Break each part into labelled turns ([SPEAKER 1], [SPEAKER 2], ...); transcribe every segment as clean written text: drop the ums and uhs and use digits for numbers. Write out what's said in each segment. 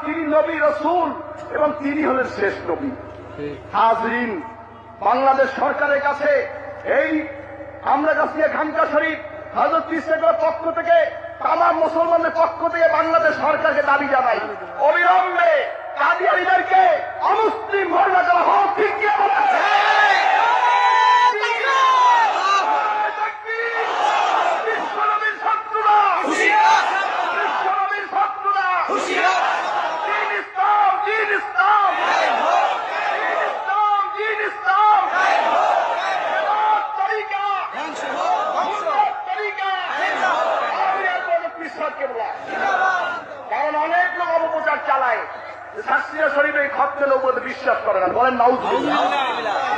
[SPEAKER 1] তিনি নবী রাসূল এবং তিনি হলেন শেষ নবী। হাজরিন, বাংলাদেশ সরকারের কাছে এই আমরাগাছিয়া খানকা শরীফ হযরত ইসলামের পক্ষ থেকে তামাম মুসলমানদের পক্ষ থেকে বাংলাদেশ সরকারকে দাবি জানাই, অবিলম্বে কাদিয়ানীদেরকে অমুসলিম ঘোষণা করা হোক। ঠিক কি বলেন? বিশ্বনবীর শত্রুরা, বিশ্বনবীর শত্রুরা, দ্বীন ইসলাম, দ্বীন ইসলাম, দ্বীন ইসলাম, দ্বীন ইসলাম, হেদায়েত তরিকা, হেদায়েত তরিকা, আউলিয়া কোন পিছাদ কেবলা। কারণ অনেক লোক অপপ্রচার চালায়, শাস্ত্রীয় শরীফে এই খতমে নবুয়তে বিশ্বাস করে না। বলেন নাউজুবিল্লাহ।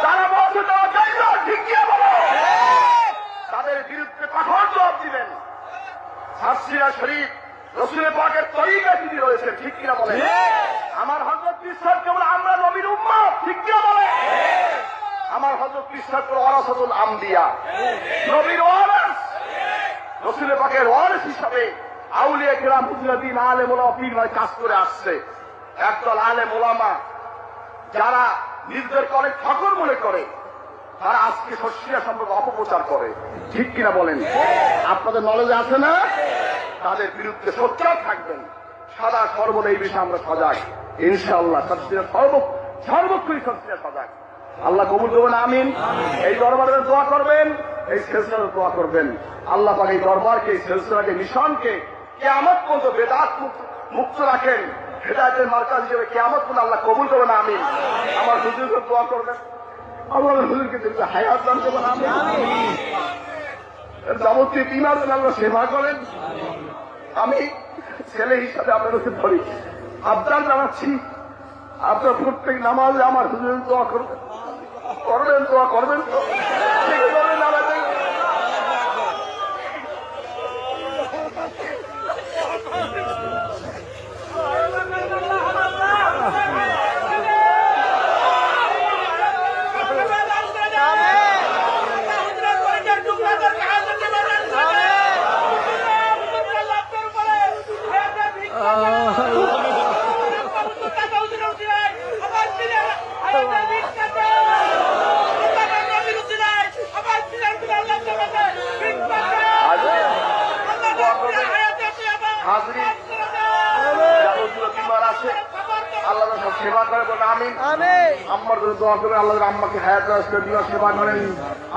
[SPEAKER 1] তারা বলছে তারা চাই না, ঠিক কি বলো? তাদের বিরুদ্ধে কঠোর জবাব দিবেন। শাস্ত্রীয় শরীফ রাসূলের পাকের তরিকা যদি রয়েছে, ঠিক কিনা বলেন? আমার হযরত বিশ্বাস কেবল আমরা নবীর উম্মত, ঠিক কিনা বলেন? আমার হযরত বিশ্বাস করে ওয়ারাসাতুল আম্বিয়া, নবীর ওয়ারিস, রাসূলের পাকের ওয়ারিস হিসাবে আউলিয়া কিরাম, মুজতাহিদিন, আলেম ওলামা, পীর ভাই কাজ করে আসছে। একদল আলেম ওলামা যারা নিজেদেরকে অনেক ঠাকুর মনে করে, তারা আজকে শস্যিয়া সম্পর্কে অপপ্রচার করে, ঠিক কিনা বলেন? আপনাদের নলেজে আছে না? তাদের বিরুদ্ধে সোচ্চার থাকবেন। সদা সর্বদা এই বিষয়ে আমরা সজাগ, ইনশাআল্লাহ। সর্বক্ষণই শস্যিয়া সজাগ। আল্লাহ কবুল করবেন, আমিন। এই দরবারের দোয়া করবেন, এই সিলসিলার দোয়া করবেন। আল্লাহ পাক এই দরবারকে, এই সিলসিলাকে, মিশনকে কিয়ামত পর্যন্ত বেদাত মুক্ত রাখেন, হেদায়েতের মার্কাজ হিসেবে কিয়ামত পর্যন্ত আল্লাহ কবুল করবেন, আমিন। আমার হুজুরকে দোয়া করবেন, আল্লাহ হুজুরকে দিলে হায়াত দান করবেন, আমিন। যাবতীয় বিমার আল্লাহ সেবা করেন। আমি ছেলে হিসাবে আপনাদেরকে ধরি, আবদার জানাচ্ছি, আপনার প্রত্যেক নামাজে আমার হুজুরের দোয়া করবেন, করবেন, দোয়া করবেন তো? ঠিক করবেন না? আল্লাহ সব সেবা করে, বলে আমিন। আম্মার জন্য দোয়া করবেন, আল্লাহ আম্মাকে হায়াত দিয়ে সেবা করেন।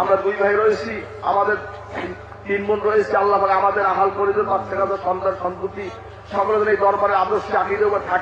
[SPEAKER 1] আমরা দুই ভাই রয়েছি, আমাদের 3 বোন রয়েছে। আল্লাহ আমাদের আহাল পরিজন, বাচ্চা কাচ্চা, সন্তান সন্ততি সকলের এই দরবারের আদর্শে আকিদের উপর থাকে।